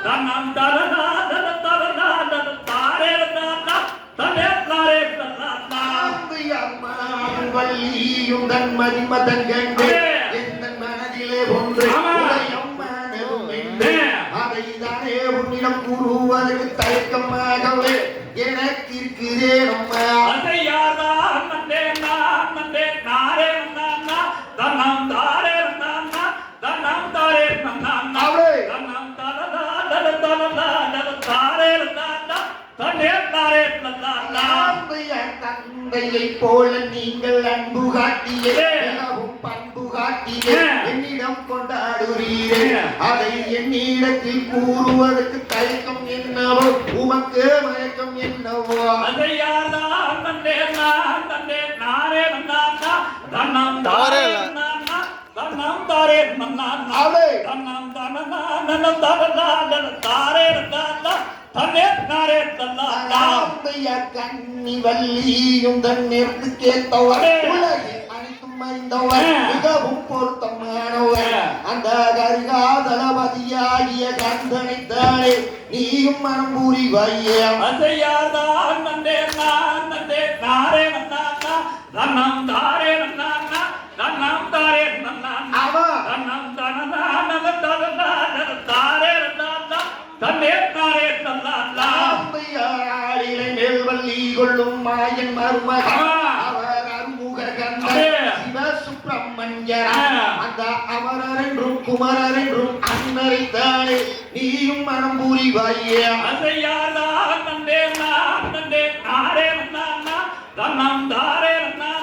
தன்னம் தரனா தரனா தாரே தன்னா தன்னே தாரே தன்னா அம்மான் வள்ளியும் தன் மதிமதங்கண்டு எந்த மனதிலே ஒன்று அதைதானே உன்னிடம் கூறுவதற்கு தயக்கமாகவே எனக்கு இருக்கிறே அம்மா அதையாதா நந்தே நாரே நன்னா தன்னம் தாரே நன்னா தன்னம் தாரே நன்னா தன்னம் தரனா தாரே நன்னா தன்னே தாரே நன்னா தந்தையை போல நீங்கள் அன்பு காட்டியே பண்பு காட்டியே என்னிடம் கொண்டாடுகிறீரே அதை என்னிடத்தில் கூறுவதற்கு தயக்கம் என்னவோ உமக்கு மயக்கம் என்னவோ அதையாதா நந்தே நாரே நன்னா தன்னம் தாரே நன்னா தன்னம் தாரே நன்னா தன்னம் தாரே நன்னா தன்னே தாரே நன்னா கண்ணி வள்ளியும் தன்னிற்கு கேட்டவர் உலகில் அனைத்தும் அறிந்தவர் மிகவும் பொருத்தமானவர் அந்த கரிகாதளபதியாகிய கந்தனைத்தானே நீயும் மனம் புரிவாயே அதையாதா நந்தே நாரே நன்னா தன்னம் தாரே நன்னா தன்னம் தாரே நன்னா தன்னம் தாரே நன்னா தன்னே தாரே நன்னா மேல்வள்ளி கொள்ளும் மாயன் மருமகன் அவர் அருமுக கந்தன் சிவ சுப்பிரமணியர் அந்த அமரர் என்றும் குமரர் என்றும் அன்னரை தானே நீயும் மனம் புரிவாயே அதையாதா நந்தே நாரே நன்னா தன்னம் தாரே